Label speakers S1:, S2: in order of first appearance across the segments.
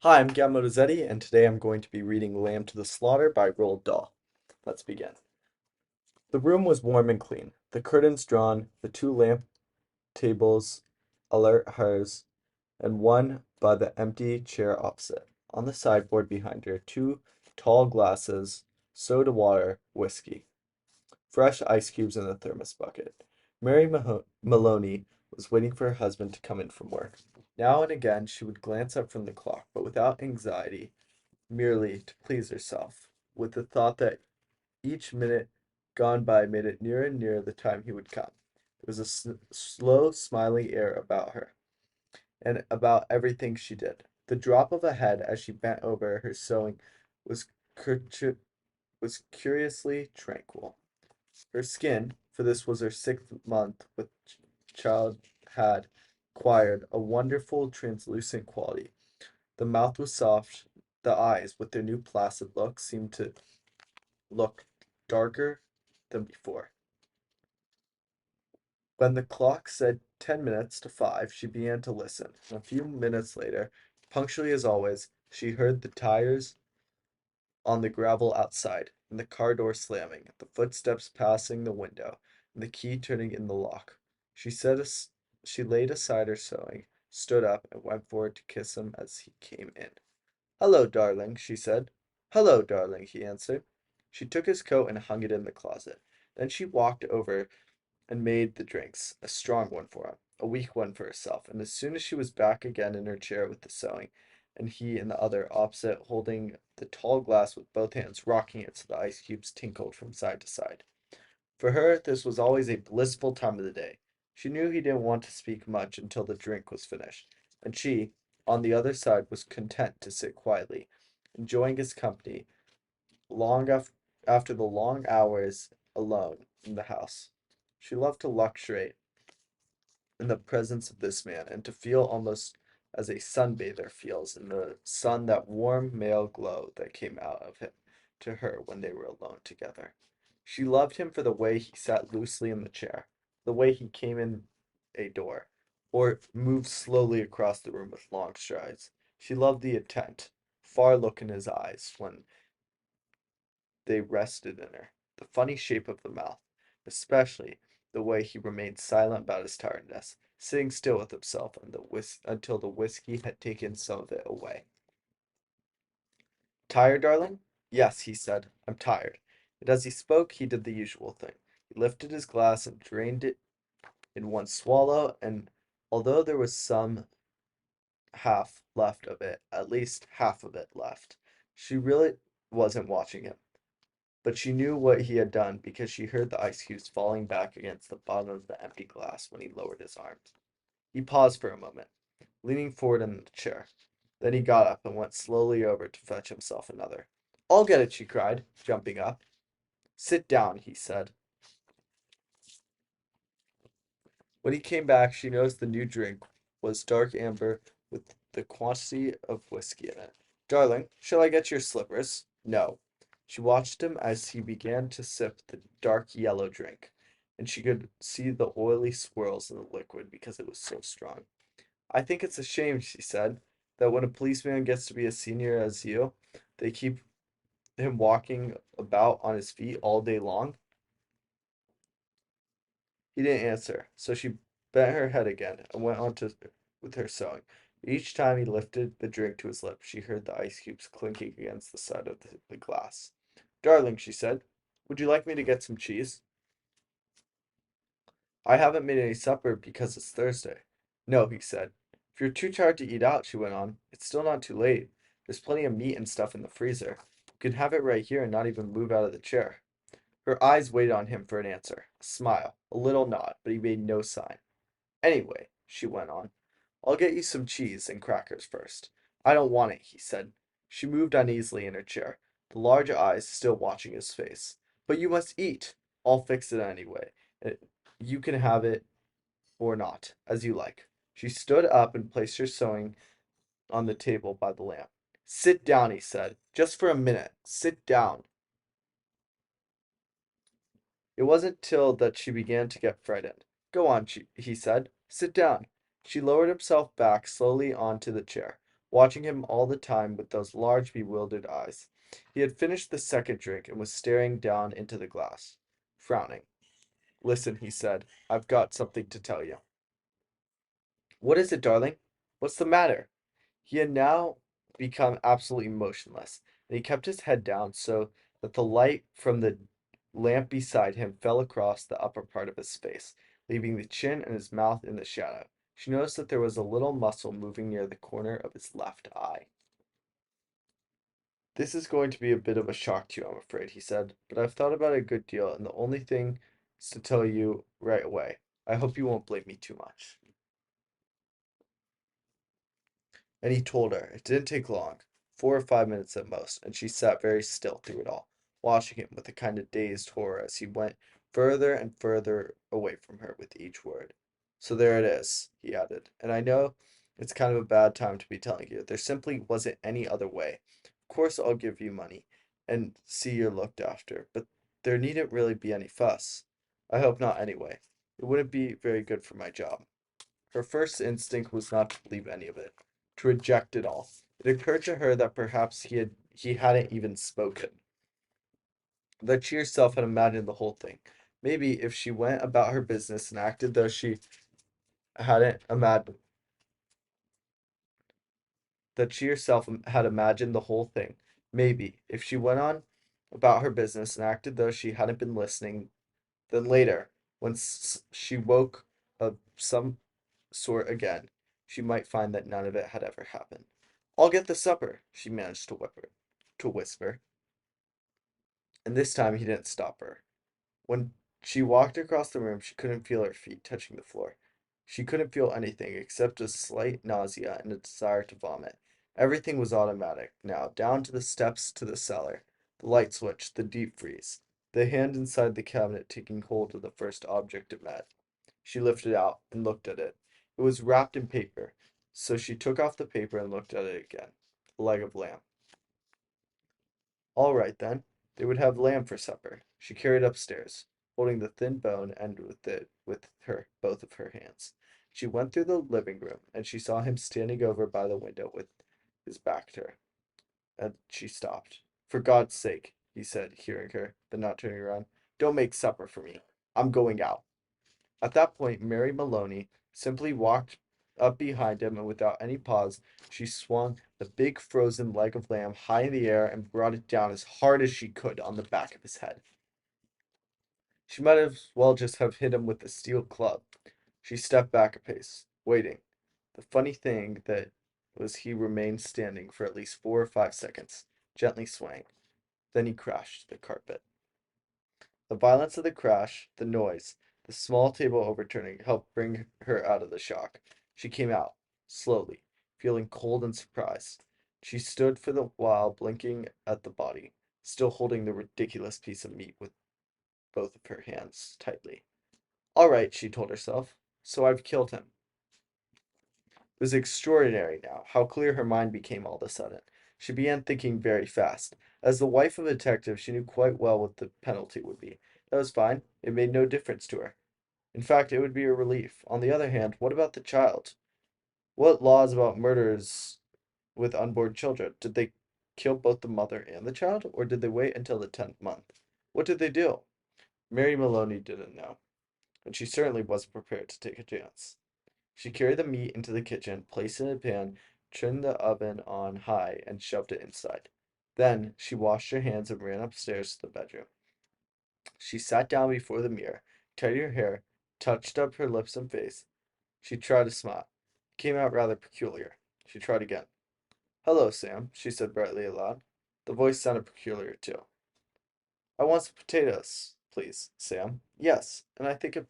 S1: Hi, I'm Gavin, and today I'm going to be reading Lamb to the Slaughter by Roald Dahl. Let's begin. The room was warm and clean, the curtains drawn, the two lamp tables alert hers, and one by the empty chair opposite. On the sideboard behind her, two tall glasses, soda water, whiskey, fresh ice cubes in the thermos bucket. Mary Maloney was waiting for her husband to come in from work. Now and again she would glance up from the clock, but without anxiety, merely to please herself, with the thought that each minute gone by made it nearer and nearer the time he would come. There was a slow, smiling air about her, and about everything she did. The drop of a head as she bent over her sewing was was curiously tranquil. Her skin, for this was her 6th month with child, had acquired a wonderful translucent quality. The mouth was soft, the eyes, with their new placid look, seemed to look darker than before. When the clock said 10 minutes to 5, she began to listen, and a few minutes later, punctually as always, she heard the tires on the gravel outside, and the car door slamming, the footsteps passing the window, and the key turning in the lock. She said she laid aside her sewing, stood up, and went forward to kiss him as he came in. "Hello, darling," she said. "Hello, darling," he answered. She took his coat and hung it in the closet. Then she walked over and made the drinks, a strong one for him, a weak one for herself, and as soon as she was back again in her chair with the sewing, and he in the other opposite, holding the tall glass with both hands, rocking it so the ice cubes tinkled from side to side. For her, this was always a blissful time of the day. She knew he didn't want to speak much until the drink was finished, and she, on the other side, was content to sit quietly, enjoying his company long after the long hours alone in the house. She loved to luxuriate in the presence of this man, and to feel almost as a sunbather feels in the sun that warm male glow that came out of him to her when they were alone together. She loved him for the way he sat loosely in the chair, the way he came in a door, or moved slowly across the room with long strides. She loved the intent, far look in his eyes when they rested in her, the funny shape of the mouth, especially the way he remained silent about his tiredness, sitting still with himself until the whiskey had taken some of it away. "Tired, darling?" "Yes," he said, "I'm tired." And as he spoke, he did the usual thing. He lifted his glass and drained it in one swallow, and although there was some half left of it, at least half of it left, she really wasn't watching him. But she knew what he had done because she heard the ice cubes falling back against the bottom of the empty glass when he lowered his arms. He paused for a moment, leaning forward in the chair. Then he got up and went slowly over to fetch himself another. "I'll get it," she cried, jumping up. "Sit down," he said. When he came back, she noticed the new drink was dark amber with the quantity of whiskey in it. "Darling, shall I get your slippers?" "No." She watched him as he began to sip the dark yellow drink, and she could see the oily swirls in the liquid because it was so strong. "I think it's a shame," she said, "that when a policeman gets to be as senior as you, they keep him walking about on his feet all day long." He didn't answer, so she bent her head again and went on with her sewing. Each time he lifted the drink to his lips, she heard the ice cubes clinking against the side of the glass. "Darling," she said, "would you like me to get some cheese?" "I haven't made any supper because it's Thursday." "No," he said. "If you're too tired to eat out," she went on, "it's still not too late. There's plenty of meat and stuff in the freezer. You can have it right here and not even move out of the chair." Her eyes waited on him for an answer, a smile, a little nod, but he made no sign. "Anyway," she went on, "I'll get you some cheese and crackers first." "I don't want it," he said. She moved uneasily in her chair, the large eyes still watching his face. "But you must eat. I'll fix it anyway. Uh, You can have it or not, as you like." She stood up and placed her sewing on the table by the lamp. "Sit down," he said. "Just for a minute. Sit down." It wasn't till that she began to get frightened. "Go on," he said. "Sit down." She lowered herself back slowly onto the chair. watching him all the time with those large, bewildered eyes. He had finished the second drink and was staring down into the glass, frowning. Listen, he said, I've got something to tell you. What is it, darling? What's the matter? He had now become absolutely motionless, and he kept his head down so that the light from the lamp beside him fell across the upper part of his face, leaving the chin and his mouth in the shadow. She noticed that there was a little muscle moving near the corner of his left eye. This is going to be a bit of a shock to you, I'm afraid, he said, but I've thought about it a good deal, and the only thing is to tell you right away. I hope you won't blame me too much. And he told her. It didn't take long, 4 or 5 minutes at most, and she sat very still through it all, watching him with a kind of dazed horror as he went further and further away from her with each word. So there it is, he added, and I know it's kind of a bad time to be telling you. There simply wasn't any other way. Of course I'll give you money and see you're looked after, but there needn't really be any fuss. I hope not anyway. It wouldn't be very good for my job. Her first instinct was not to believe any of it, to reject it all. It occurred to her that perhaps he hadn't even spoken, that she herself had imagined the whole thing. Maybe if she went about her business and acted though she hadn't imagined that she herself had imagined the whole thing. Maybe if she went on about her business and acted though she hadn't been listening, then later, when she woke of some sort again, she might find that none of it had ever happened. I'll get the supper, she managed to whisper, and this time he didn't stop her. When she walked across the room, she couldn't feel her feet touching the floor. She couldn't feel anything except a slight nausea and a desire to vomit. Everything was automatic now, down to the steps to the cellar, the light switch, the deep freeze, the hand inside the cabinet taking hold of the first object it met. She lifted it out and looked at it. It was wrapped in paper, so she took off the paper and looked at it again. A leg of lamb. All right, then. They would have lamb for supper. She carried upstairs, holding the thin bone end with it with her both of her hands. She went through the living room, and she saw him standing over by the window with his back to her. And she stopped. For God's sake, he said, hearing her, but not turning around. Don't make supper for me. I'm going out. At that point, Mary Maloney simply walked up behind him, and without any pause, she swung the big frozen leg of lamb high in the air and brought it down as hard as she could on the back of his head. She might as well just have hit him with a steel club. She stepped back a pace, waiting. The funny thing that was he remained standing for at least 4 or 5 seconds, gently swaying. Then he crashed to the carpet. The violence of the crash, the noise, the small table overturning helped bring her out of the shock. She came out, slowly, feeling cold and surprised. She stood for the while blinking at the body, still holding the ridiculous piece of meat with both of her hands tightly. All right, she told herself. So I've killed him. It was extraordinary now, how clear her mind became all of a sudden. She began thinking very fast. As the wife of a detective, she knew quite well what the penalty would be. That was fine. It made no difference to her. In fact, it would be a relief. On the other hand, what about the child? What laws about murders with unborn children? Did they kill both the mother and the child, or did they wait until the 10th month? What did they do? Mary Maloney didn't know, and she certainly wasn't prepared to take a chance. She carried the meat into the kitchen, placed it in a pan, turned the oven on high, and shoved it inside. Then she washed her hands and ran upstairs to the bedroom. She sat down before the mirror, tidied her hair, touched up her lips and face. She tried to smile. It came out rather peculiar. She tried again. Hello, Sam, she said brightly aloud. The voice sounded peculiar, too. I want some potatoes, please, Sam. Yes, and I think a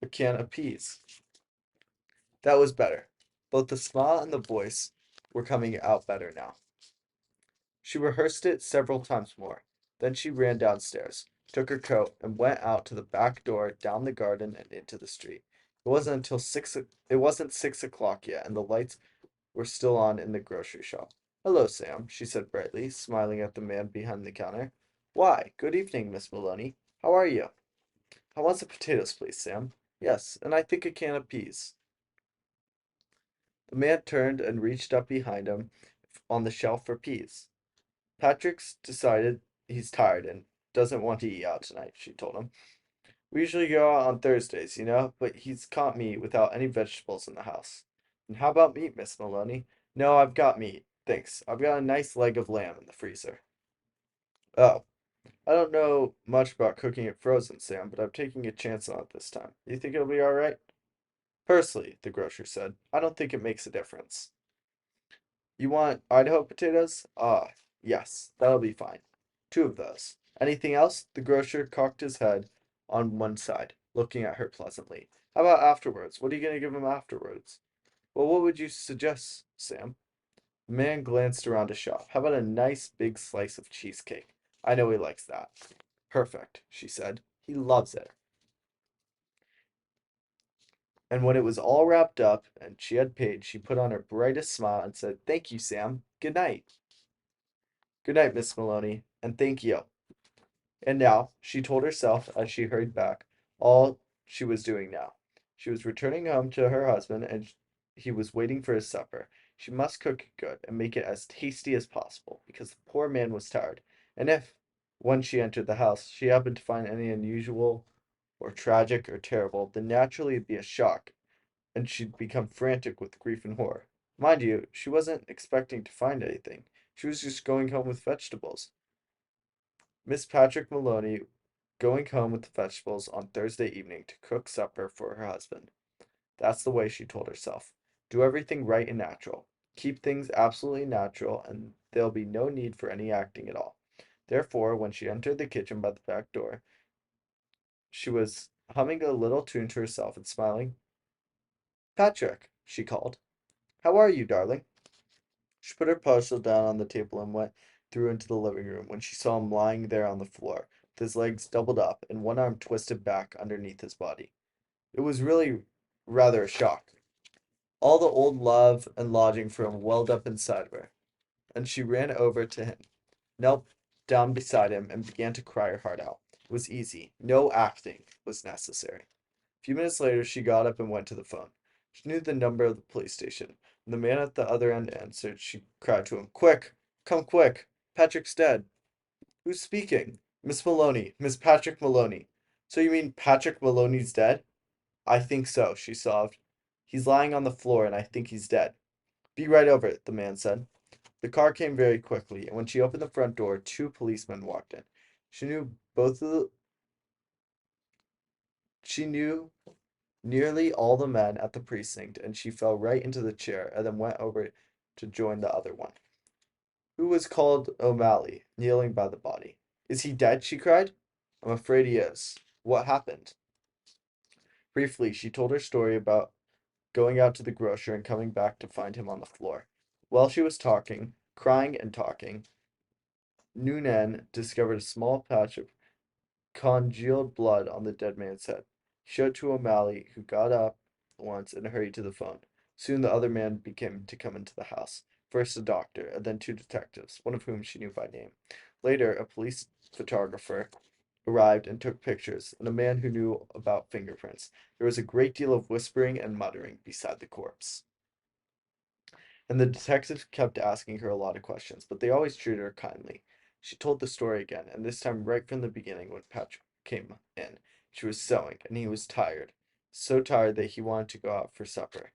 S1: can of peas. That was better. Both the smile and the voice were coming out better now. She rehearsed it several times more. Then she ran downstairs, took her coat, and went out to the back door, down the garden, and into the street. It wasn't 6 o'clock yet, and the lights were still on in the grocery shop. Hello, Sam, she said brightly, smiling at the man behind the counter. Why, good evening, Miss Maloney. How are you? I want some potatoes, please, Sam. Yes, and I think a can of peas. The man turned and reached up behind him on the shelf for peas. Patrick's decided he's tired and doesn't want to eat out tonight, she told him. We usually go out on Thursdays, but he's caught me without any vegetables in the house. And how about meat, Miss Maloney? No, I've got meat. Thanks. I've got a nice leg of lamb in the freezer. Oh, I don't know much about cooking it frozen, Sam, but I'm taking a chance on it this time. You think it'll be all right? Personally, the grocer said, I don't think it makes a difference. You want Idaho potatoes? Ah, yes, that'll be fine. Two of those. Anything else? The grocer cocked his head on one side, looking at her pleasantly. How about afterwards? What are you going to give him afterwards? Well, what would you suggest, Sam? The man glanced around his shop. How about a nice big slice of cheesecake? I know he likes that. Perfect, she said. He loves it. And when it was all wrapped up and she had paid, she put on her brightest smile and said, Thank you, Sam. Good night. Good night, Miss Maloney, and thank you. And now, she told herself as she hurried back, all she was doing now. She was returning home to her husband, and he was waiting for his supper. She must cook it good and make it as tasty as possible, because the poor man was tired. And if, when she entered the house, she happened to find any unusual or tragic or terrible, then naturally it'd be a shock, and she'd become frantic with grief and horror. Mind you, she wasn't expecting to find anything. She was just going home with vegetables. Miss Patrick Maloney going home with the vegetables on Thursday evening to cook supper for her husband. That's the way, she told herself. Do everything right and natural. Keep things absolutely natural, and there'll be no need for any acting at all. Therefore, when she entered the kitchen by the back door, she was humming a little tune to herself and smiling. Patrick, she called. How are you, darling? She put her parcel down on the table and went through into the living room when she saw him lying there on the floor, with his legs doubled up and one arm twisted back underneath his body. It was really rather a shock. All the old love and lodging for him welled up inside of her, and she ran over to him, knelt down beside him, and began to cry her heart out. It was easy. No acting was necessary. A few minutes later, she got up and went to the phone. She knew the number of the police station. When the man at the other end answered, she cried to him, Quick! Come quick! Patrick's dead. Who's speaking? Miss Maloney. Miss Patrick Maloney. So you mean Patrick Maloney's dead? I think so, she sobbed. He's lying on the floor, and I think he's dead. Be right over, the man said. The car came very quickly, and when she opened the front door, two policemen walked in. She knew both of the, she knew nearly all the men at the precinct, and she fell right into the chair and then went over to join the other one, who was called O'Malley, kneeling by the body. Is he dead? She cried. I'm afraid he is. What happened? Briefly, she told her story about going out to the grocer and coming back to find him on the floor. While she was talking, crying and talking, Noonan discovered a small patch of congealed blood on the dead man's head. He showed it to O'Malley, who got up once and hurried to the phone. Soon the other man began to come into the house. First a doctor, and then two detectives, one of whom she knew by name. Later, a police photographer arrived and took pictures, and a man who knew about fingerprints. There was a great deal of whispering and muttering beside the corpse. And the detectives kept asking her a lot of questions, but they always treated her kindly. She told the story again, and this time right from the beginning when Patrick came in. She was sewing, and he was tired. So tired that he wanted to go out for supper.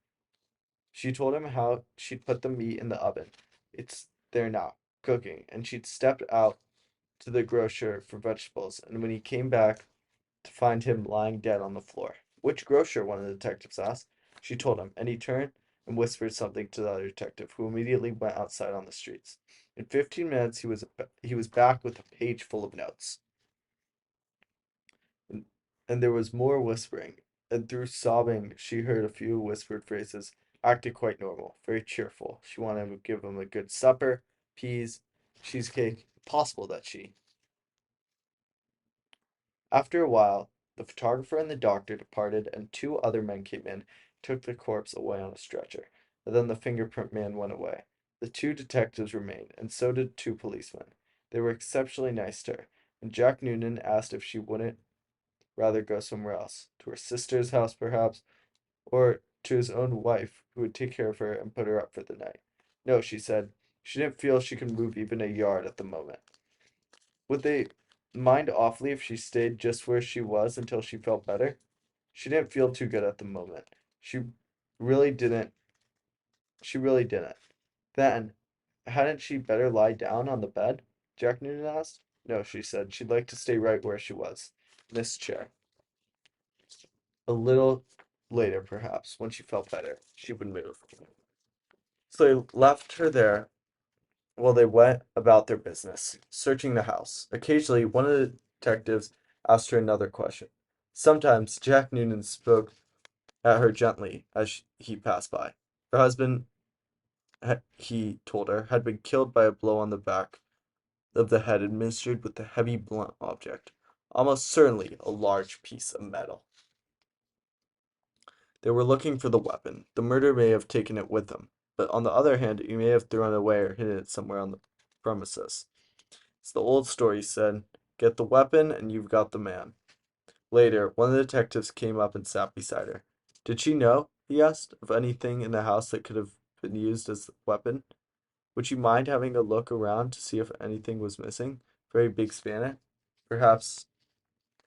S1: She told him how she'd put the meat in the oven. It's there now, cooking, and she'd stepped out to the grocer for vegetables, and when he came back to find him lying dead on the floor. Which grocer? One of the detectives asked. She told him, and he turned and whispered something to the other detective, who immediately went outside on the streets. In 15 minutes, he was back with a page full of notes, and, and there was more whispering. And through sobbing, she heard a few whispered phrases. Acted quite normal, very cheerful. She wanted to give him a good supper, peas, cheesecake. Possible that she. After a while, the photographer and the doctor departed, and two other men came in, took the corpse away on a stretcher. And then the fingerprint man went away. The two detectives remained, and so did two policemen. They were exceptionally nice to her, and Jack Noonan asked if she wouldn't rather go somewhere else, to her sister's house perhaps, or to his own wife, who would take care of her and put her up for the night. No, she said. She didn't feel she could move even a yard at the moment. Would they mind awfully if she stayed just where she was until she felt better? She didn't feel too good at the moment. She really didn't. She really didn't. Then, hadn't she better lie down on the bed? Jack Newton asked. No, she said. She'd like to stay right where she was, in this chair. A little later, perhaps, when she felt better, she would move. So they left her there while they went about their business, searching the house. Occasionally, one of the detectives asked her another question. Sometimes Jack Noonan spoke at her gently as he passed by. Her husband, he told her, had been killed by a blow on the back of the head administered with a heavy blunt object, almost certainly a large piece of metal. They were looking for the weapon. The murderer may have taken it with him, but on the other hand, he may have thrown it away or hidden it somewhere on the premises. It's the old story, he said. Get the weapon and you've got the man. Later, one of the detectives came up and sat beside her. Did she know, he asked, of anything in the house that could have been used as a weapon? Would she mind having a look around to see if anything was missing? Very big spanner? Perhaps,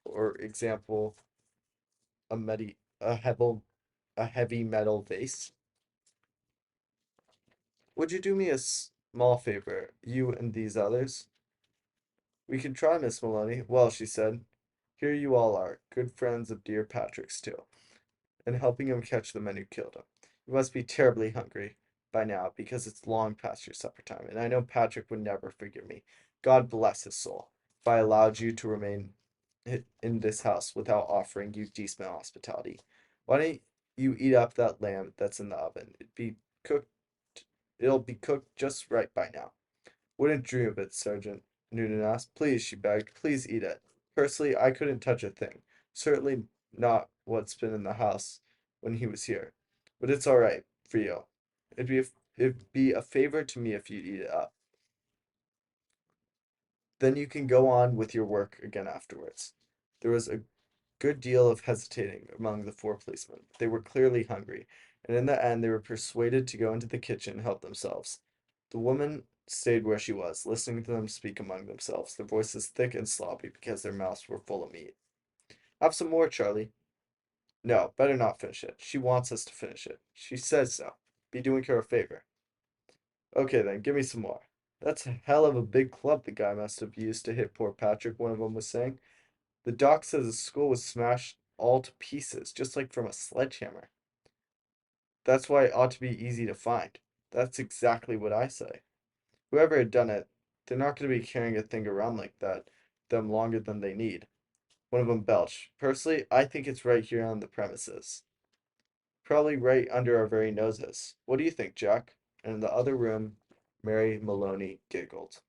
S1: for example, a medi a heavy metal vase? Would you do me a small favor, you and these others? We can try, Miss Maloney. Well, she said, here you all are, good friends of dear Patrick's too, and helping him catch the men who killed him. You must be terribly hungry by now, because it's long past your supper time, and I know Patrick would never forgive me. God bless his soul, if I allowed you to remain in this house without offering you decent hospitality. Why don't you eat up that lamb that's in the oven? Cooked. It'll be cooked just right by now. Wouldn't dream of it, Sergeant, Noonan asked. Please, she begged. Please eat it. Personally, I couldn't touch a thing. Certainly not what's been in the house when he was here. But it's all right for you. It'd be a favor to me if you'd eat it up. Then you can go on with your work again afterwards. There was a good deal of hesitating among the four policemen. They were clearly hungry, and in the end they were persuaded to go into the kitchen and help themselves. The woman stayed where she was, listening to them speak among themselves, their voices thick and sloppy because their mouths were full of meat. Have some more, Charlie. No, better not finish it. She wants us to finish it. She says so. Be doing her a favor. Okay then, give me some more. That's a hell of a big club the guy must have used to hit poor Patrick, one of them was saying. The doc says the skull was smashed all to pieces, just like from a sledgehammer. That's why it ought to be easy to find. That's exactly what I say. Whoever had done it, they're not going to be carrying a thing around like that, them longer than they need. One of them belched. Personally, I think it's right here on the premises. Probably right under our very noses. What do you think, Jack? And in the other room, Mary Maloney giggled.